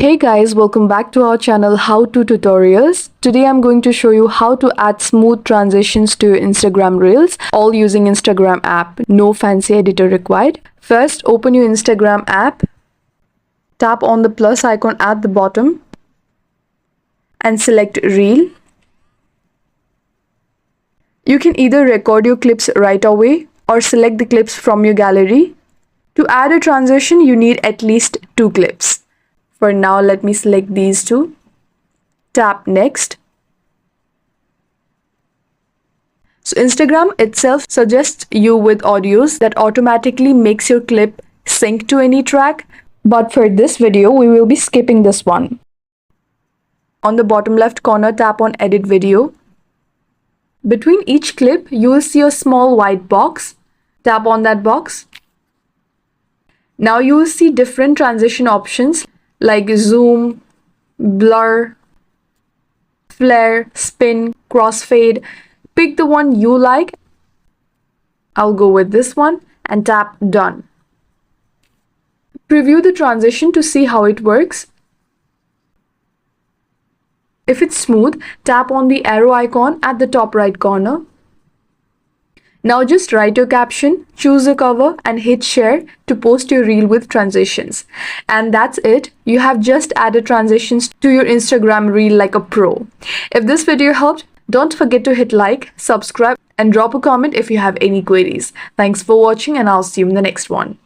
Hey guys, welcome back to our channel How To Tutorials. Today I'm going to show you how to add smooth transitions to your Instagram Reels, all using Instagram app. No fancy editor required. First, open your Instagram app. Tap on the plus icon at the bottom and select Reel. You can either record your clips right away or select the clips from your gallery. To add a transition, you need at least 2 clips. For now, let me select these 2. Tap Next. So Instagram itself suggests you with audios that automatically makes your clip sync to any track. But for this video, we will be skipping this one. On the bottom left corner, tap on Edit Video. Between each clip, you will see a small white box. Tap on that box. Now you will see different transition options like zoom, blur, flare, spin, crossfade. Pick the one you like. I'll go with this one and tap Done. Preview the transition to see how it works. If it's smooth, tap on the arrow icon at the top right corner. Now just write your caption, choose a cover and hit share to post your reel with transitions. And that's it. You have just added transitions to your Instagram reel like a pro. If this video helped, don't forget to hit like, subscribe and drop a comment if you have any queries. Thanks for watching and I'll see you in the next one.